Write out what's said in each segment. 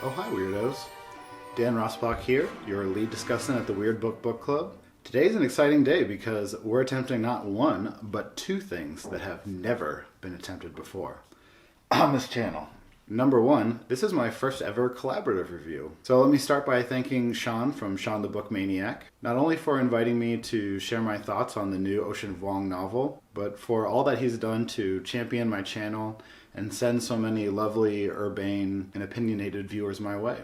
Oh, hi, weirdos. Dan Rossbach here, your lead discussant at the Weird Book Club. Today's an exciting day because we're attempting not one, but two things that have never been attempted before on this channel. Number one, this is my first ever collaborative review. So let me start by thanking Shawn from Shawn the Book Maniac, not only for inviting me to share my thoughts on the new Ocean Vuong novel, but for all that he's done to champion my channel and send so many lovely, urbane, and opinionated viewers my way.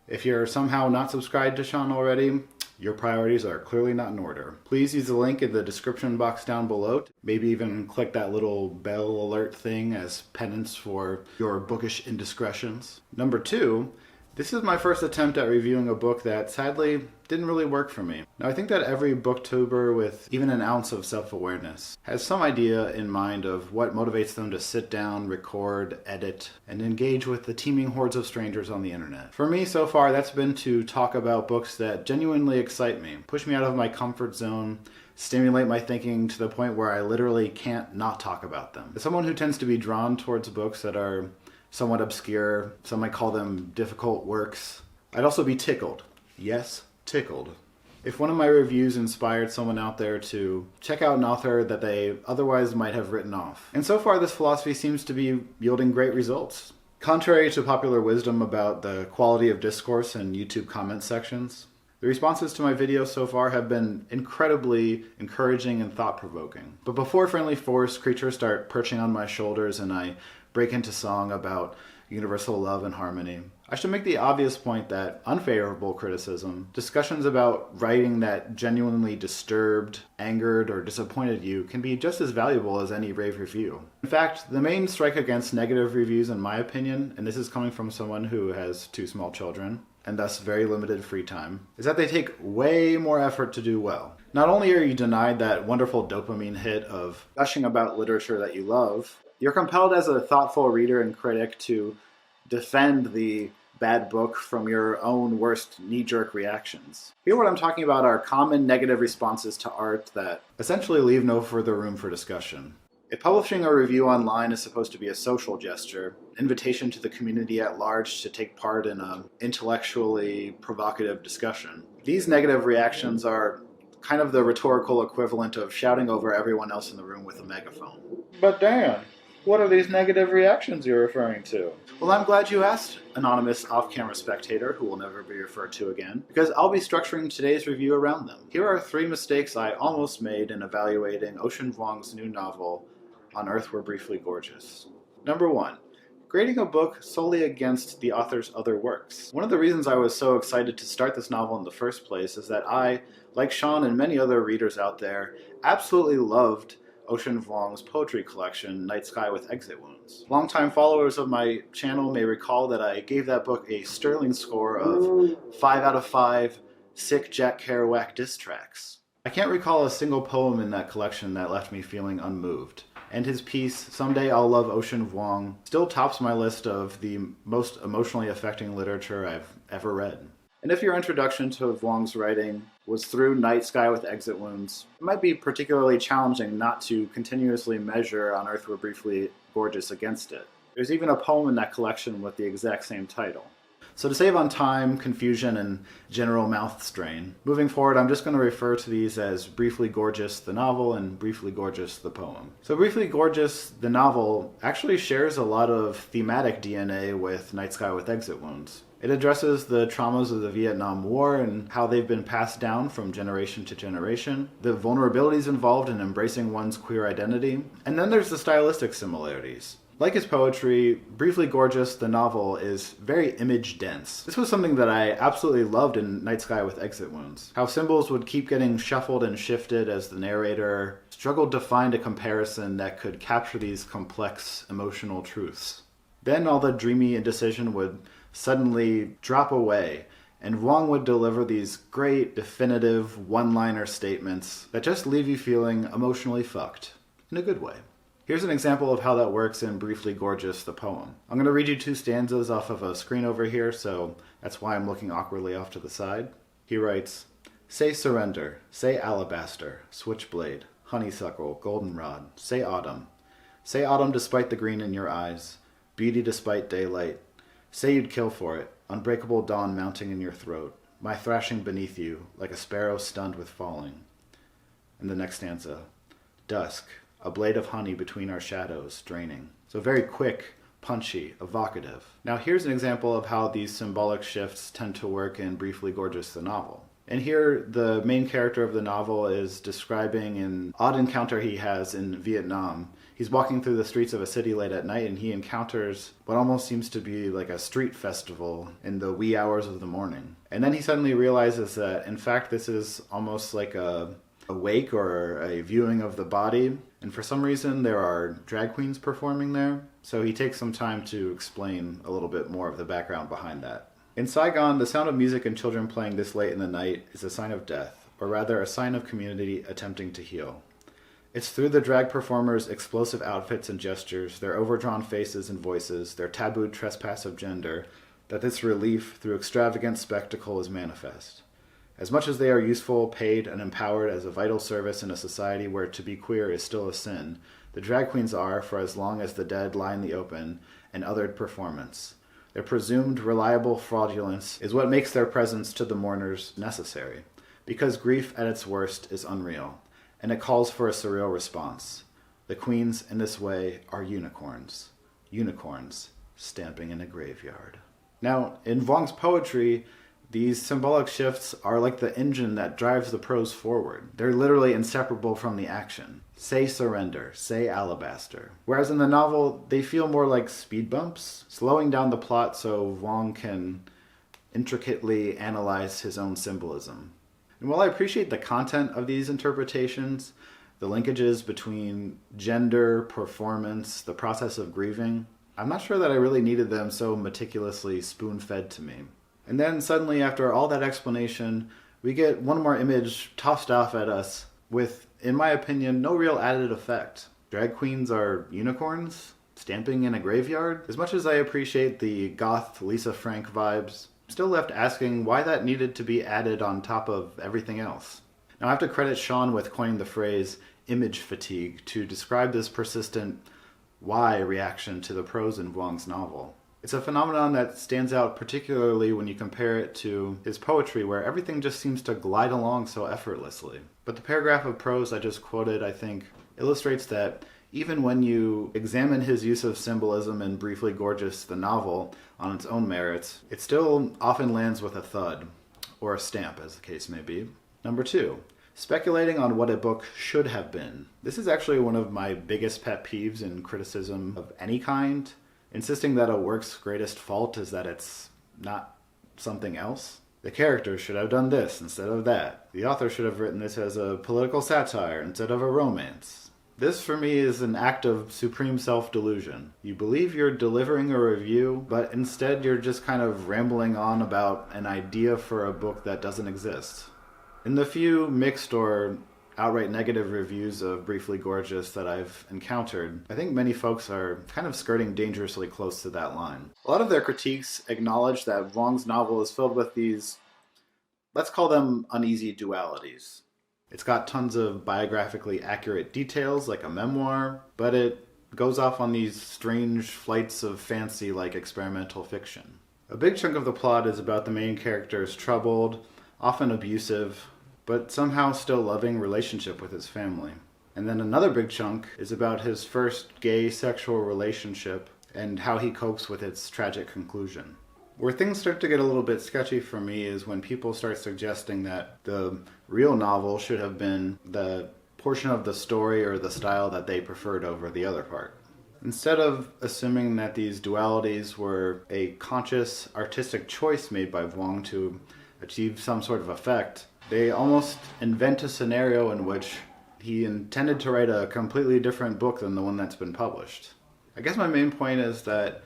If you're somehow not subscribed to Shawn already, your priorities are clearly not in order. Please use the link in the description box down below. Maybe even click that little bell alert thing as penance for your bookish indiscretions. Number two, this is my first attempt at reviewing a book that sadly didn't really work for me. Now I think that every booktuber with even an ounce of self-awareness has some idea in mind of what motivates them to sit down, record, edit, and engage with the teeming hordes of strangers on the internet. For me so far, that's been to talk about books that genuinely excite me, push me out of my comfort zone, stimulate my thinking to the point where I literally can't not talk about them. As someone who tends to be drawn towards books that are somewhat obscure, some might call them difficult works, I'd also be tickled. Yes, tickled. If one of my reviews inspired someone out there to check out an author that they otherwise might have written off. And so far this philosophy seems to be yielding great results. Contrary to popular wisdom about the quality of discourse in YouTube comment sections, the responses to my videos so far have been incredibly encouraging and thought-provoking. But before friendly forest creatures start perching on my shoulders and I break into song about universal love and harmony, I should make the obvious point that unfavorable criticism, discussions about writing that genuinely disturbed, angered, or disappointed you can be just as valuable as any rave review. In fact, the main strike against negative reviews, in my opinion, and this is coming from someone who has 2 small children, and thus very limited free time, is that they take way more effort to do well. Not only are you denied that wonderful dopamine hit of gushing about literature that you love, you're compelled as a thoughtful reader and critic to defend the bad book from your own worst knee-jerk reactions. Here what I'm talking about are common negative responses to art that essentially leave no further room for discussion. If publishing a review online is supposed to be a social gesture, invitation to the community at large to take part in an intellectually provocative discussion, these negative reactions are kind of the rhetorical equivalent of shouting over everyone else in the room with a megaphone. But Dan, what are these negative reactions you're referring to? Well, I'm glad you asked, anonymous off-camera spectator who will never be referred to again, because I'll be structuring today's review around them. Here are 3 mistakes I almost made in evaluating Ocean Vuong's new novel, On Earth We're Briefly Gorgeous. Number 1. Grading a book solely against the author's other works. One of the reasons I was so excited to start this novel in the first place is that I, like Shawn and many other readers out there, absolutely loved Ocean Vuong's poetry collection, Night Sky with Exit Wounds. Longtime followers of my channel may recall that I gave that book a sterling score of 5 out of 5 sick Jack Kerouac diss tracks. I can't recall a single poem in that collection that left me feeling unmoved. And his piece, Someday I'll Love Ocean Vuong, still tops my list of the most emotionally affecting literature I've ever read. And if your introduction to Vuong's writing was through Night Sky with Exit Wounds, it might be particularly challenging not to continuously measure On Earth We're Briefly Gorgeous against it. There's even a poem in that collection with the exact same title. So to save on time, confusion, and general mouth strain, moving forward I'm just going to refer to these as Briefly Gorgeous the novel and Briefly Gorgeous the poem. So Briefly Gorgeous the novel actually shares a lot of thematic DNA with Night Sky with Exit Wounds. It addresses the traumas of the Vietnam War and how they've been passed down from generation to generation, the vulnerabilities involved in embracing one's queer identity, and then there's the stylistic similarities. Like his poetry, Briefly Gorgeous, the novel, is very image-dense. This was something that I absolutely loved in Night Sky with Exit Wounds. How symbols would keep getting shuffled and shifted as the narrator struggled to find a comparison that could capture these complex emotional truths. Then all the dreamy indecision would suddenly drop away, and Vuong would deliver these great, definitive, one-liner statements that just leave you feeling emotionally fucked, in a good way. Here's an example of how that works in Briefly Gorgeous, the poem. I'm going to read you 2 stanzas off of a screen over here, so that's why I'm looking awkwardly off to the side. He writes, "Say surrender, say alabaster, switchblade, honeysuckle, goldenrod, say autumn despite the green in your eyes, beauty despite daylight, Say you'd kill for it. unbreakable dawn mounting in your throat, my thrashing beneath you, like a sparrow stunned with falling. And the next stanza, dusk, a blade of honey between our shadows, draining. So very quick, punchy, evocative. Now here's an example of how these symbolic shifts tend to work in Briefly Gorgeous the novel. And here, the main character of the novel is describing an odd encounter he has in Vietnam. He's walking through the streets of a city late at night and he encounters what almost seems to be like a street festival in the wee hours of the morning. And then he suddenly realizes that, in fact, this is almost like a wake or a viewing of the body. And for some reason, there are drag queens performing there. So he takes some time to explain a little bit more of the background behind that. In Saigon, the sound of music and children playing this late in the night is a sign of death, or rather a sign of community attempting to heal. It's through the drag performers' explosive outfits and gestures, their overdrawn faces and voices, their tabooed trespass of gender, that this relief through extravagant spectacle is manifest. As much as they are useful, paid, and empowered as a vital service in a society where to be queer is still a sin, the drag queens are, for as long as the dead lie in the open, an othered performance. Their presumed reliable fraudulence is what makes their presence to the mourners necessary, because grief at its worst is unreal, and it calls for a surreal response. The queens, in this way, are unicorns. Unicorns stamping in a graveyard. Now, in Vuong's poetry, these symbolic shifts are like the engine that drives the prose forward. They're literally inseparable from the action. Say surrender, say alabaster. Whereas in the novel, they feel more like speed bumps, slowing down the plot so Vuong can intricately analyze his own symbolism. And while I appreciate the content of these interpretations, the linkages between gender, performance, the process of grieving, I'm not sure that I really needed them so meticulously spoon-fed to me. And then suddenly, after all that explanation, we get one more image tossed off at us with, in my opinion, no real added effect. Drag queens are unicorns, stamping in a graveyard? As much as I appreciate the goth Lisa Frank vibes, I'm still left asking why that needed to be added on top of everything else. Now I have to credit Shawn with coining the phrase image fatigue to describe this persistent why reaction to the prose in Vuong's novel. It's a phenomenon that stands out particularly when you compare it to his poetry, where everything just seems to glide along so effortlessly. But the paragraph of prose I just quoted, I think, illustrates that even when you examine his use of symbolism in Briefly Gorgeous, the novel, on its own merits, it still often lands with a thud, or a stamp, as the case may be. Number 2. Speculating on what a book should have been. This is actually one of my biggest pet peeves in criticism of any kind. Insisting that a work's greatest fault is that it's not something else. The characters should have done this instead of that. The author should have written this as a political satire instead of a romance. This, for me, is an act of supreme self-delusion. You believe you're delivering a review, but instead you're just kind of rambling on about an idea for a book that doesn't exist. In the few mixed or outright negative reviews of Briefly Gorgeous that I've encountered, I think many folks are kind of skirting dangerously close to that line. A lot of their critiques acknowledge that Vuong's novel is filled with these, let's call them uneasy dualities. It's got tons of biographically accurate details like a memoir, but it goes off on these strange flights of fancy like experimental fiction. A big chunk of the plot is about the main character's troubled, often abusive, but somehow still loving relationship with his family. And then another big chunk is about his first gay sexual relationship and how he copes with its tragic conclusion. Where things start to get a little bit sketchy for me is when people start suggesting that the real novel should have been the portion of the story or the style that they preferred over the other part. Instead of assuming that these dualities were a conscious artistic choice made by Vuong to achieve some sort of effect, they almost invent a scenario in which he intended to write a completely different book than the one that's been published. I guess my main point is that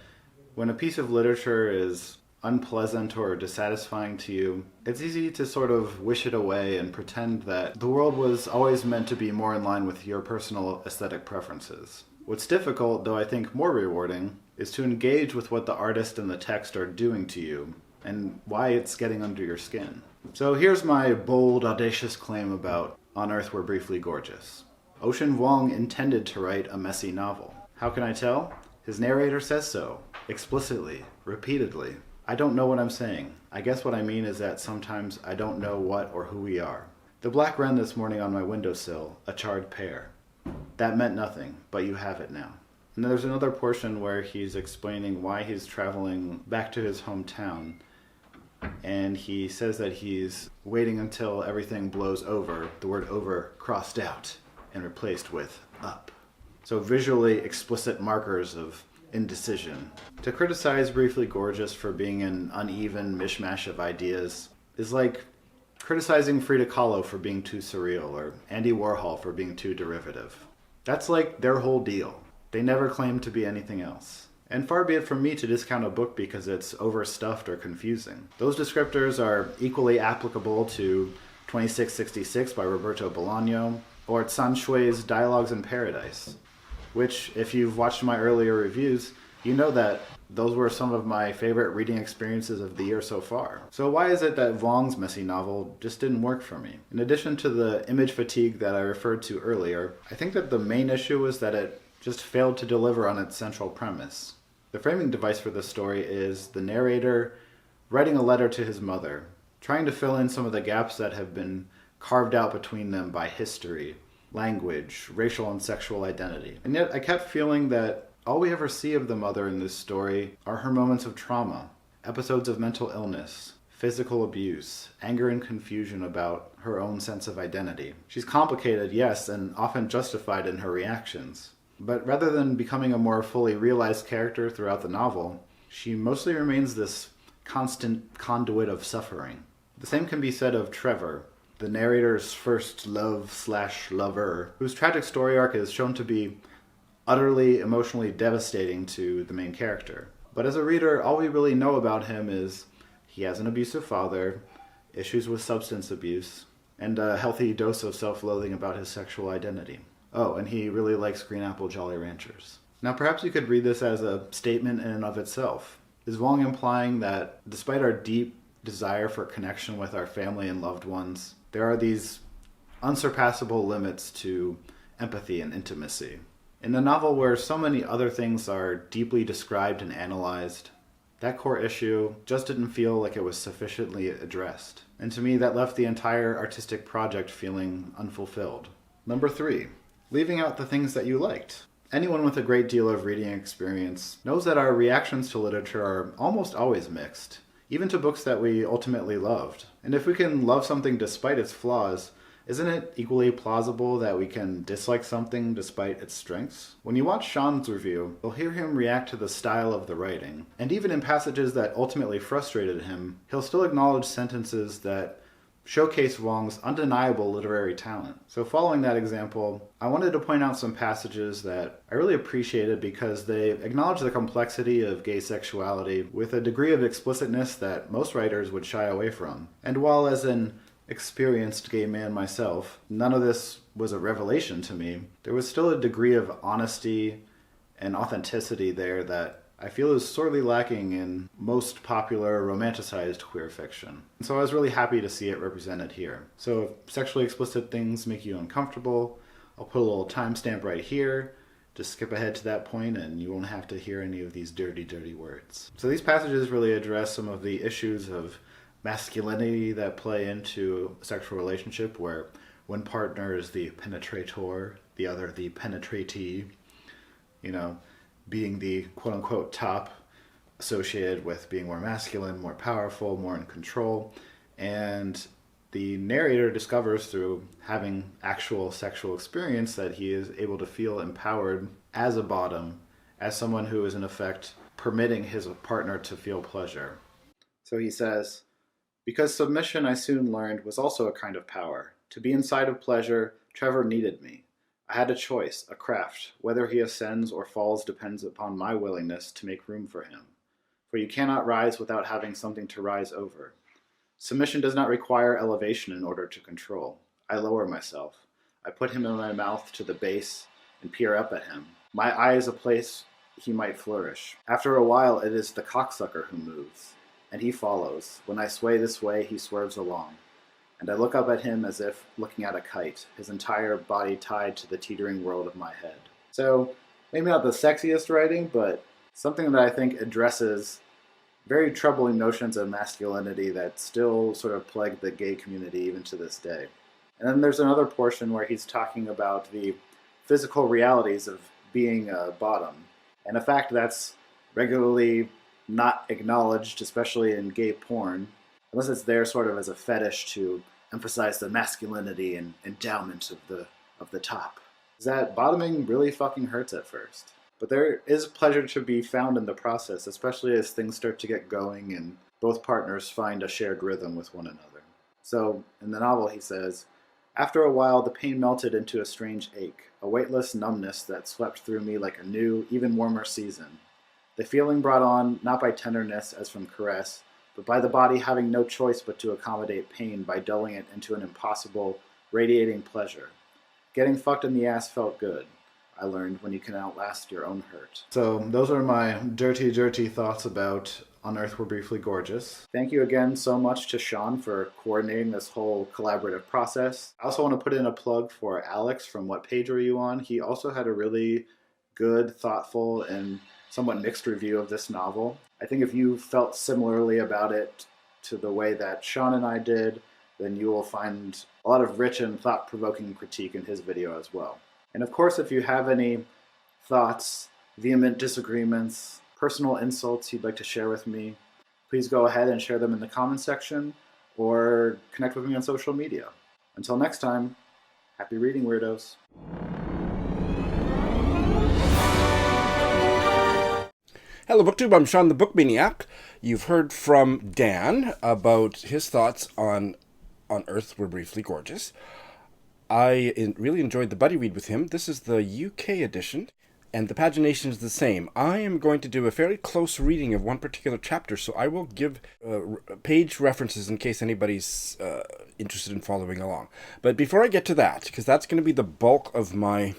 when a piece of literature is unpleasant or dissatisfying to you, it's easy to sort of wish it away and pretend that the world was always meant to be more in line with your personal aesthetic preferences. What's difficult, though I think more rewarding, is to engage with what the artist and the text are doing to you and why it's getting under your skin. So here's my bold, audacious claim about On Earth We're Briefly Gorgeous. Ocean Vuong intended to write a messy novel. How can I tell? His narrator says so, explicitly, repeatedly. I don't know what I'm saying. I guess what I mean is that sometimes I don't know what or who we are. The black wren this morning on my windowsill, a charred pear. That meant nothing, but you have it now. And then there's another portion where he's explaining why he's traveling back to his hometown. And he says that he's waiting until everything blows over, the word over crossed out and replaced with up. So visually explicit markers of indecision. To criticize Briefly Gorgeous for being an uneven mishmash of ideas is like criticizing Frida Kahlo for being too surreal or Andy Warhol for being too derivative. That's like their whole deal. They never claim to be anything else. And far be it from me to discount a book because it's overstuffed or confusing. Those descriptors are equally applicable to 2666 by Roberto Bolaño or San Shui's Dialogues in Paradise, which, if you've watched my earlier reviews, you know that those were some of my favorite reading experiences of the year so far. So why is it that Vuong's messy novel just didn't work for me? In addition to the image fatigue that I referred to earlier, I think that the main issue was that it just failed to deliver on its central premise. The framing device for this story is the narrator writing a letter to his mother, trying to fill in some of the gaps that have been carved out between them by history, language, racial and sexual identity. And yet I kept feeling that all we ever see of the mother in this story are her moments of trauma, episodes of mental illness, physical abuse, anger and confusion about her own sense of identity. She's complicated, yes, and often justified in her reactions. But rather than becoming a more fully realized character throughout the novel, she mostly remains this constant conduit of suffering. The same can be said of Trevor, the narrator's first love/lover, whose tragic story arc is shown to be utterly emotionally devastating to the main character. But as a reader, all we really know about him is he has an abusive father, issues with substance abuse, and a healthy dose of self-loathing about his sexual identity. Oh, and he really likes Green Apple Jolly Ranchers. Now perhaps you could read this as a statement in and of itself. Is Vuong implying that despite our deep desire for connection with our family and loved ones, there are these unsurpassable limits to empathy and intimacy? In a novel where so many other things are deeply described and analyzed, that core issue just didn't feel like it was sufficiently addressed. And to me, that left the entire artistic project feeling unfulfilled. Number 3. Leaving out the things that you liked. Anyone with a great deal of reading experience knows that our reactions to literature are almost always mixed, even to books that we ultimately loved. And if we can love something despite its flaws, isn't it equally plausible that we can dislike something despite its strengths? When you watch Shawn's review, you'll hear him react to the style of the writing. And even in passages that ultimately frustrated him, he'll still acknowledge sentences that showcase Vuong's undeniable literary talent. So following that example, I wanted to point out some passages that I really appreciated because they acknowledge the complexity of gay sexuality with a degree of explicitness that most writers would shy away from. And while as an experienced gay man myself, none of this was a revelation to me, there was still a degree of honesty and authenticity there that I feel is sorely lacking in most popular romanticized queer fiction. And so I was really happy to see it represented here. So if sexually explicit things make you uncomfortable, I'll put a little timestamp right here. Just skip ahead to that point and you won't have to hear any of these dirty, dirty words. So these passages really address some of the issues of masculinity that play into a sexual relationship where one partner is the penetrator, the other the penetratee, being the quote-unquote top associated with being more masculine, more powerful, more in control. And the narrator discovers through having actual sexual experience that he is able to feel empowered as a bottom, as someone who is in effect permitting his partner to feel pleasure. So he says, "Because submission, I soon learned, was also a kind of power. To be inside of pleasure, Trevor needed me. I had a choice, a craft. Whether he ascends or falls depends upon my willingness to make room for him. For you cannot rise without having something to rise over. Submission does not require elevation in order to control. I lower myself. I put him in my mouth to the base and peer up at him. My eye is a place he might flourish. After a while, it is the cocksucker who moves, and he follows. When I sway this way, he swerves along. And I look up at him as if looking at a kite, his entire body tied to the teetering world of my head." So, maybe not the sexiest writing, but something that I think addresses very troubling notions of masculinity that still sort of plague the gay community even to this day. And then there's another portion where he's talking about the physical realities of being a bottom, and a fact that's regularly not acknowledged, especially in gay porn, unless it's there sort of as a fetish to emphasize the masculinity and endowment of the top. Is that bottoming really fucking hurts at first. But there is pleasure to be found in the process, especially as things start to get going and both partners find a shared rhythm with one another. So, in the novel, he says, after a while, the pain melted into a strange ache, a weightless numbness that swept through me like a new, even warmer season. The feeling brought on not by tenderness as from caress, but by the body having no choice but to accommodate pain by dulling it into an impossible, radiating pleasure. Getting fucked in the ass felt good, I learned, when you can outlast your own hurt. So those are my dirty, dirty thoughts about On Earth We're Briefly Gorgeous. Thank you again so much to Shawn for coordinating this whole collaborative process. I also want to put in a plug for Alex from What Page Were You On? He also had a really good, thoughtful, and somewhat mixed review of this novel. I think if you felt similarly about it to the way that Shawn and I did, then you will find a lot of rich and thought-provoking critique in his video as well. And of course, if you have any thoughts, vehement disagreements, personal insults you'd like to share with me, please go ahead and share them in the comments section or connect with me on social media. Until next time, happy reading, weirdos. Hello BookTube, I'm Shawn the Book Maniac. You've heard from Dan about his thoughts on Earth We're Briefly Gorgeous. I really enjoyed the buddy read with him. This is the UK edition, and the pagination is the same. I am going to do a fairly close reading of one particular chapter, so I will give page references in case anybody's interested in following along. But before I get to that, because that's going to be the bulk of my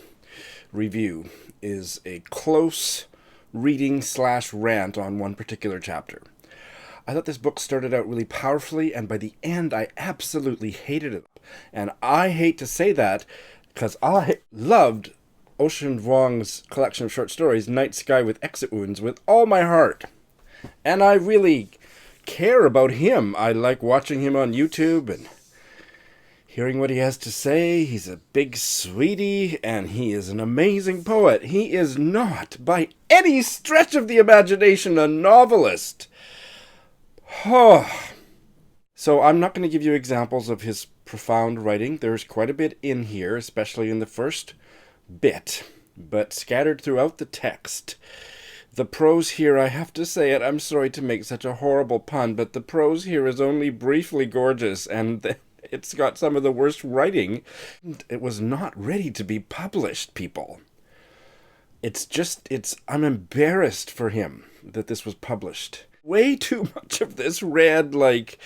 review, is a close reading / rant on one particular chapter. I thought this book started out really powerfully, and by the end I absolutely hated it. And I hate to say that, because I loved Ocean Vuong's collection of short stories, Night Sky with Exit Wounds, with all my heart. And I really care about him. I like watching him on YouTube and hearing what he has to say. He's a big sweetie, and he is an amazing poet. He is not, by any stretch of the imagination, a novelist. So I'm not going to give you examples of his profound writing. There's quite a bit in here, especially in the first bit, but scattered throughout the text. The prose here, I have to say it, I'm sorry to make such a horrible pun, but the prose here is only briefly gorgeous, and it's got some of the worst writing. It was not ready to be published, people. I'm embarrassed for him that this was published. Way too much of this read like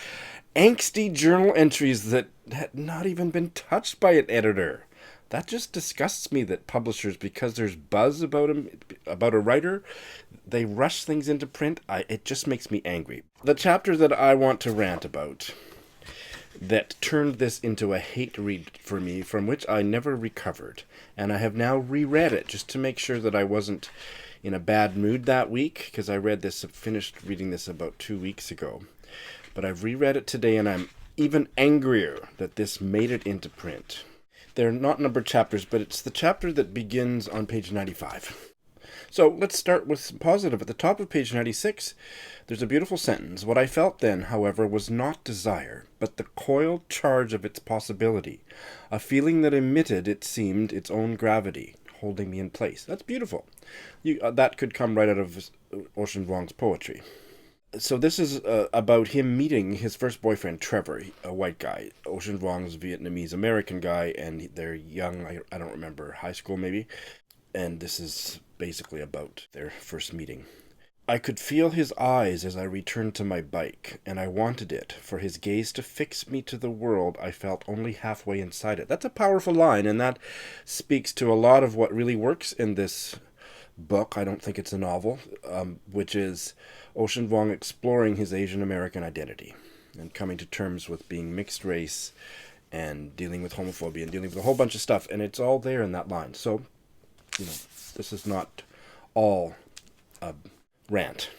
angsty journal entries that had not even been touched by an editor. That just disgusts me that publishers, because there's buzz about a writer, they rush things into print. It just makes me angry. The chapter that I want to rant about that turned this into a hate read for me, from which I never recovered, and I have now reread it just to make sure that I wasn't in a bad mood that week, because I finished reading this about 2 weeks ago. But I've reread it today, and I'm even angrier that this made it into print. They're not numbered chapters, but it's the chapter that begins on page 95. So let's start with positive. At the top of page 96, there's a beautiful sentence. What I felt then, however, was not desire, but the coiled charge of its possibility, a feeling that emitted, it seemed, its own gravity, holding me in place. That's beautiful. That could come right out of Ocean Vuong's poetry. So this is about him meeting his first boyfriend, Trevor, a white guy. Ocean Vuong's Vietnamese-American guy, and they're young, I don't remember, high school maybe. And this is basically about their first meeting. I could feel his eyes as I returned to my bike, and I wanted it, for his gaze to fix me to the world I felt only halfway inside it. That's a powerful line, and that speaks to a lot of what really works in this book. I don't think it's a novel, which is Ocean Vuong exploring his Asian American identity and coming to terms with being mixed race and dealing with homophobia and dealing with a whole bunch of stuff, and it's all there in that line. So, this is not all rant.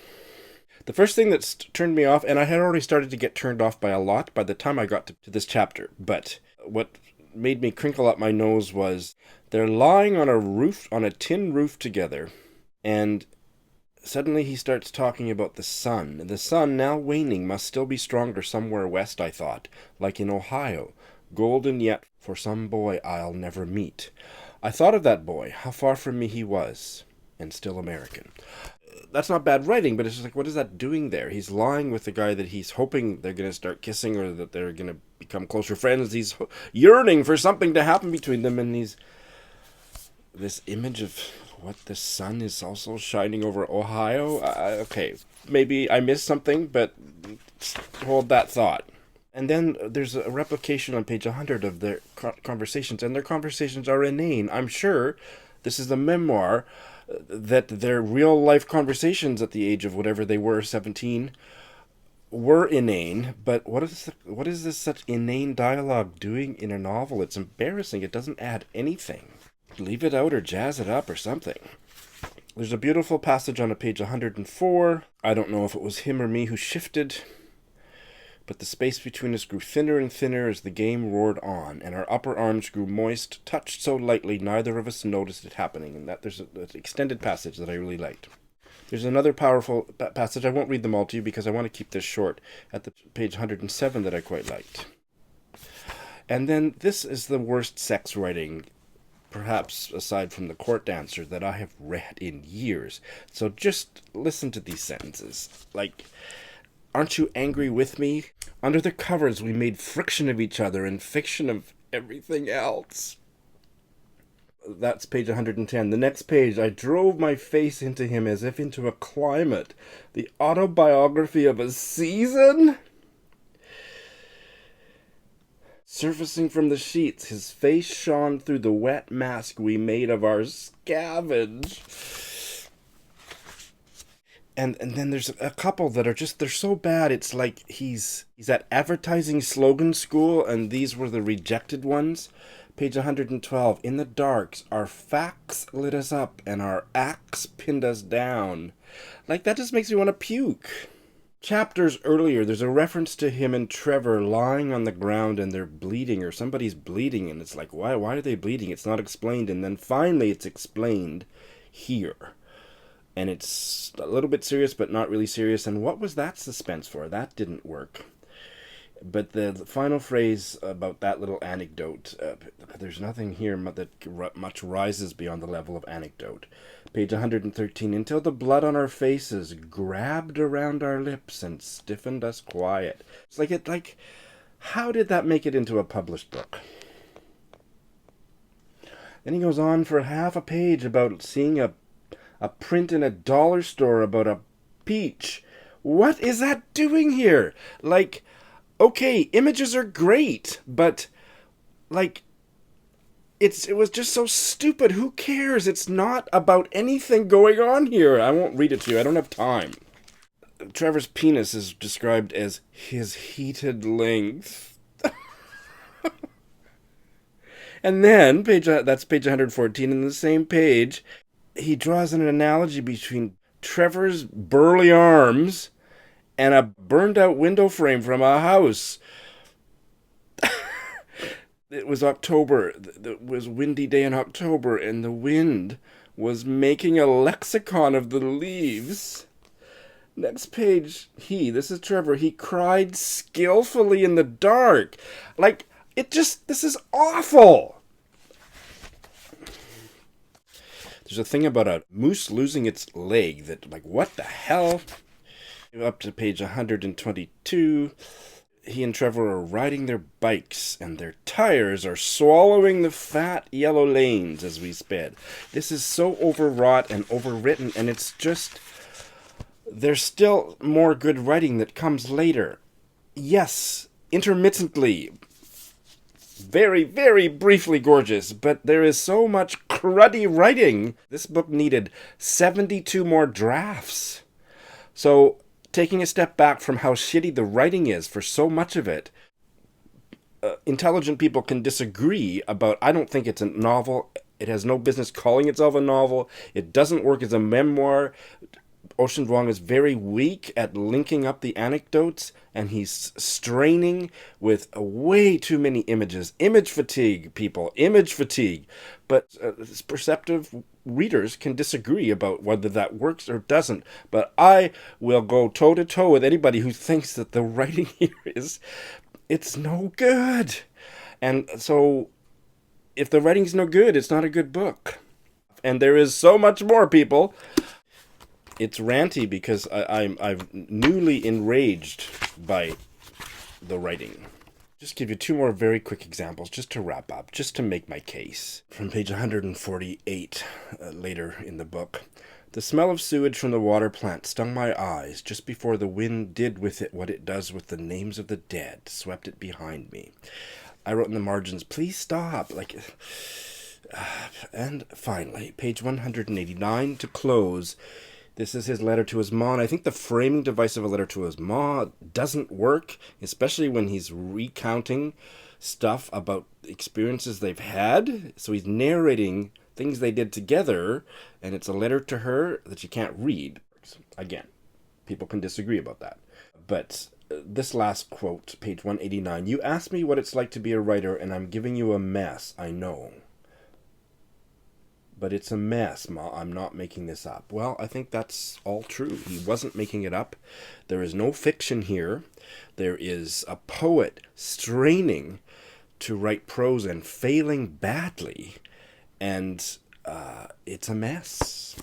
The first thing that turned me off, and I had already started to get turned off by a lot by the time I got to this chapter, but what made me crinkle up my nose was they're lying on a roof, on a tin roof together, and suddenly he starts talking about the sun. The sun, now waning, must still be stronger somewhere west, I thought, like in Ohio, golden yet for some boy I'll never meet. I thought of that boy, how far from me he was, and still American. That's not bad writing, but it's just like, what is that doing there? He's lying with the guy that he's hoping they're going to start kissing or that they're going to become closer friends. He's yearning for something to happen between them, and this image of what the sun is also shining over Ohio. Okay, maybe I missed something, but hold that thought. And then there's a replication on page 100 of their conversations, and their conversations are inane. I'm sure this is a memoir that their real-life conversations at the age of whatever they were, 17, were inane, but what is this such inane dialogue doing in a novel? It's embarrassing. It doesn't add anything. Leave it out or jazz it up or something. There's a beautiful passage on page 104. I don't know if it was him or me who shifted, but the space between us grew thinner and thinner as the game roared on, and our upper arms grew moist, touched so lightly neither of us noticed it happening. And that there's an extended passage that I really liked. There's another powerful passage. I won't read them all to you because I want to keep this short, at the page 107 that I quite liked. And then this is the worst sex writing, perhaps aside from The Court Dancer, that I have read in years. So just listen to these sentences. Like, aren't you angry with me? Under the covers we made friction of each other and fiction of everything else. That's page 110. The next page, I drove my face into him as if into a climate. The autobiography of a season? Surfacing from the sheets, his face shone through the wet mask we made of our scavenge. And then there's a couple that are just, they're so bad, it's like he's at advertising slogan school, and these were the rejected ones. Page 112, in the darks, our facts lit us up, and our acts pinned us down. Like, that just makes me want to puke. Chapters earlier, there's a reference to him and Trevor lying on the ground, and they're bleeding, or somebody's bleeding, and it's like, why are they bleeding? It's not explained, and then finally it's explained here. And it's a little bit serious, but not really serious. And what was that suspense for? That didn't work. But the final phrase about that little anecdote, there's nothing here that much rises beyond the level of anecdote. Page 113, until the blood on our faces grabbed around our lips and stiffened us quiet. It's like, how did that make it into a published book? Then he goes on for half a page about seeing a print in a dollar store about a peach. What is that doing here? Like, okay, images are great, but like, it was just so stupid. Who cares? It's not about anything going on here. I won't read it to you. I don't have time. Trevor's penis is described as his heated length. And then, that's page 114, in the same page, he draws an analogy between Trevor's burly arms and a burned-out window frame from a house. It was October. It was a windy day in October, and the wind was making a lexicon of the leaves. Next page, this is Trevor, he cried skillfully in the dark. Like, this is awful. There's a thing about a moose losing its leg that, like, what the hell? Up to page 122, he and Trevor are riding their bikes, and their tires are swallowing the fat yellow lanes as we sped. This is so overwrought and overwritten, and it's just, there's still more good writing that comes later. Yes, intermittently, very, very briefly gorgeous, but there is so much cruddy writing. This book needed 72 more drafts. So, taking a step back from how shitty the writing is for so much of it, intelligent people can disagree about, I don't think it's a novel. It has no business calling itself a novel. It doesn't work as a memoir. Ocean Vuong is very weak at linking up the anecdotes, and he's straining with way too many images. Image fatigue, people. Image fatigue. But perceptive readers can disagree about whether that works or doesn't. But I will go toe-to-toe with anybody who thinks that the writing here it's no good. And so, if the writing's no good, it's not a good book. And there is so much more, people. It's ranty because I'm newly enraged by the writing. Just give you two more very quick examples just to wrap up, just to make my case. From page 148, later in the book. The smell of sewage from the water plant stung my eyes just before the wind did with it what it does with the names of the dead, swept it behind me. I wrote in the margins, please stop. And finally, page 189 to close. This is his letter to his ma, and I think the framing device of a letter to his ma doesn't work, especially when he's recounting stuff about experiences they've had. So he's narrating things they did together, and it's a letter to her that you can't read. Again, people can disagree about that. But this last quote, page 189, you asked me what it's like to be a writer, and I'm giving you a mess, I know. But it's a mess, Ma. I'm not making this up. Well, I think that's all true. He wasn't making it up. There is no fiction here. There is a poet straining to write prose and failing badly. And it's a mess.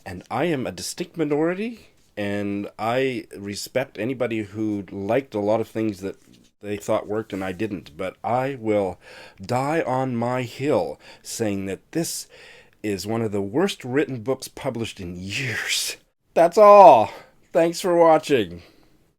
And I am a distinct minority, and I respect anybody who liked a lot of things that they thought worked and I didn't, but I will die on my hill saying that this is one of the worst written books published in years. That's all. Thanks for watching.